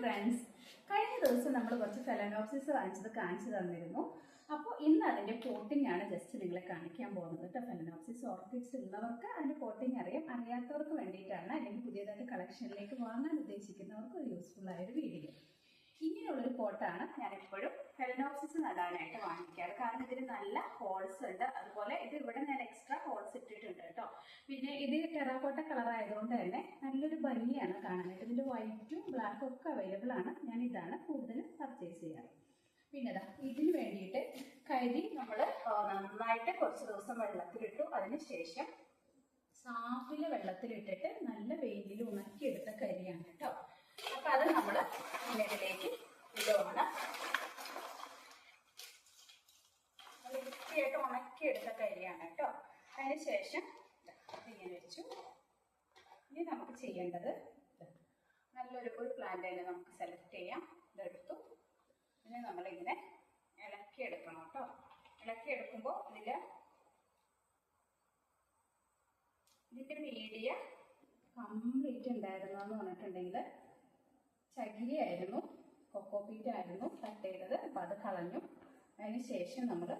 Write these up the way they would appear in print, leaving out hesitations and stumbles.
Friends, കഴിഞ്ഞ ദിവസം നമ്മൾ കുറച്ച് ഫെലനോപ്സിസ് കാണിച്ചു തന്നിരുന്നു. അപ്പോൾ ഇന്ന് അതിൻ്റെ പോട്ടിംഗ് ആണ് ജസ്റ്റ് നിങ്ങളെ കാണിക്കാൻ പോകുന്നത് കേട്ടോ. ഫെലനോപ്സിസ് ഓർക്കിഡ്സ് ഉള്ളവർക്ക് അതിൻ്റെ പോട്ടിംഗ് അറിയാം, അറിയാത്തവർക്ക് വേണ്ടിയിട്ടാണ്, അല്ലെങ്കിൽ പുതിയതായിട്ട് കളക്ഷനിലേക്ക് വാങ്ങാൻ ഉദ്ദേശിക്കുന്നവർക്ക് ഒരു യൂസ്ഫുൾ ആയൊരു വീഡിയോ. ഇങ്ങനെയുള്ളൊരു പോട്ടാണ് ഞാൻ എപ്പോഴും ഫെലനോപ്സിസ് നടാനായിട്ട് വാങ്ങിക്കാറ്. കാരണം ഇതിന് നല്ല ഹോൾസ് ഉണ്ട്. അതുപോലെ ഇത് ഇവിടെ ഞാൻ എക്സ്ട്രാ ഹോൾസ് ഇട്ടിട്ടുണ്ട് കേട്ടോ. പിന്നെ ഇത് ടെറാക്കോട്ട കളർ ആയതുകൊണ്ട് തന്നെ നല്ലൊരു ഭംഗിയാണ് കാണാനായിട്ട്. ഇതിൻ്റെ വൈറ്റും ബ്ലാക്കും ഒക്കെ അവൈലബിൾ ആണ്. ഞാൻ ഇതാണ് കൂടുതലും പർച്ചേസ് ചെയ്യാറ്. പിന്നെ ഇതിന് വേണ്ടിയിട്ട് കരി നമ്മൾ നന്നായിട്ട് കുറച്ച് ദിവസം വെള്ളത്തിലിട്ടു. അതിനുശേഷം സാഫില് വെള്ളത്തിലിട്ടിട്ട് നല്ല വെയിലിൽ ഉണക്കിയെടുത്ത കരിയാണ് കേട്ടോ. അപ്പൊ അത് നമ്മൾ ഇതിലേക്ക് ഇടുവാണ്. വൃത്തിയായിട്ട് ഉണക്കിയെടുത്ത കരിയാണ് കേട്ടോ. അതിനുശേഷം ഇങ്ങനെ വെച്ചു. ഇനി നമുക്ക് ചെയ്യേണ്ടത് നല്ലൊരു പ്ലാന്റ് തന്നെ നമുക്ക് സെലക്ട് ചെയ്യാം. ഇതെടുത്തു. പിന്നെ നമ്മളിങ്ങനെ ഇളക്കിയെടുക്കണം കേട്ടോ. ഇളക്കിയെടുക്കുമ്പോൾ ഇതിൻ്റെ മീഡിയ കംപ്ലീറ്റ് ഉണ്ടായിരുന്നു എന്ന് പറഞ്ഞിട്ടുണ്ടെങ്കിൽ ചകിരിയായിരുന്നു, കൊക്കോപീറ്റ് ആയിരുന്നു കട്ട് ചെയ്തത്. അപ്പം അത് കളഞ്ഞു. അതിന് ശേഷം നമ്മൾ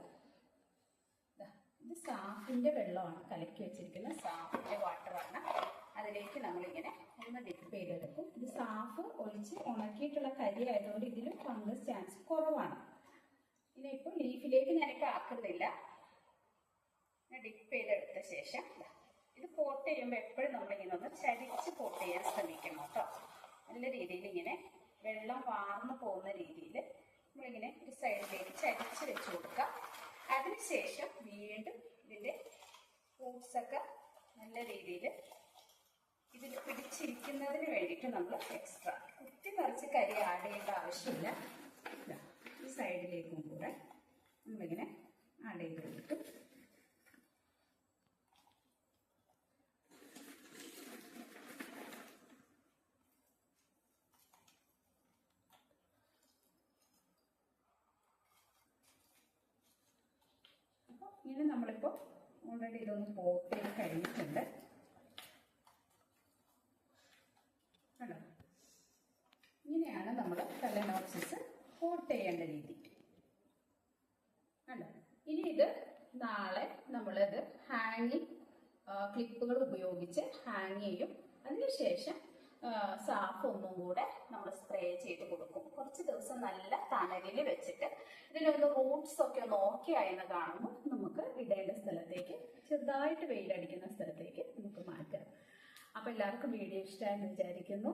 ഇത് സാഫിൻ്റെ വെള്ളമാണ് കലക്കി വെച്ചിരിക്കുന്നത്. സാഫിൻ്റെ വാട്ടറാണ്. അതിലേക്ക് നമ്മളിങ്ങനെ ഒന്ന് ഡിപ്പ് ചെയ്തെടുക്കും. ഇത് സാഫ് ഒഴിച്ച് ഉണക്കിയിട്ടുള്ള കരി ആയതുകൊണ്ട് ഇതിലും ഫംഗസ് ചാൻസ് കുറവാണ്. ഇനിയിപ്പോൾ ലീഫിലേക്ക് ഞാനിപ്പോൾ ആക്കുന്നില്ല. ഡിപ്പ് ചെയ്തെടുത്ത ശേഷം ഇത് പോട്ട് ചെയ്യുമ്പോൾ എപ്പോഴും നമ്മളിങ്ങനെ ഒന്ന് ചരിച്ച് പോട്ട് ചെയ്യാൻ ശ്രമിക്കണം കേട്ടോ. നല്ല രീതിയിൽ ഇങ്ങനെ വെള്ളം വാർന്നു പോകുന്ന രീതിയിൽ നമ്മളിങ്ങനെ ഒരു സൈഡിലേക്ക് ചരിച്ച് വെച്ച് കൊടുക്കുക. അതിനുശേഷം വീണ്ടും ഇതിൻ്റെ ഫ്രൂട്ട്സൊക്കെ നല്ല രീതിയിൽ ഇതിൽ പിടിച്ചിരിക്കുന്നതിന് വേണ്ടിയിട്ട് നമ്മൾ എക്സ്ട്രാ കുത്തി നിറച്ച് കരി ആഡ് ചെയ്യേണ്ട ആവശ്യമില്ല. ഈ സൈഡിലേക്കും കൂടെ നമ്മളിങ്ങനെ ആഡ് ചെയ്ത് കൊടുക്കും. അപ്പോൾ ഇങ്ങനെ നമ്മളിപ്പോൾ ഓൾറെഡി ഇതൊന്ന് പോട്ട് ചെയ്ത് കഴിഞ്ഞിട്ടുണ്ട്. കണ്ടോ, ഇങ്ങനെയാണ് നമ്മൾ ഫെലനോപ്സിസ് പോട്ട് ചെയ്യേണ്ട രീതി. കണ്ടോ, ഇനി ഇത് നാളെ നമ്മളിത് ഹാങ്ങിങ് ക്ലിപ്പുകൾ ഉപയോഗിച്ച് ഹാങ് ചെയ്യും. അതിനുശേഷം സാഫ് ഒന്നും കൂടെ നമ്മൾ സ്പ്രേ ചെയ്ത് കൊടുക്കും. കുറച്ച് ദിവസം നല്ല തണലിൽ വെച്ചിട്ട് ഇതിനൊന്ന് റൂട്ട്സ് ഒക്കെ ഒന്ന് ഓക്കെ ആയെന്ന് കാണുമ്പോൾ നമുക്ക് ഇടേണ്ട സ്ഥലത്തേക്ക്, ചെറുതായിട്ട് വെയിലടിക്കുന്ന സ്ഥലത്തേക്ക് നമുക്ക് മാറ്റാം. അപ്പോൾ എല്ലാവർക്കും വീഡിയോ ഇഷ്ടമായെന്ന് വിചാരിക്കുന്നു.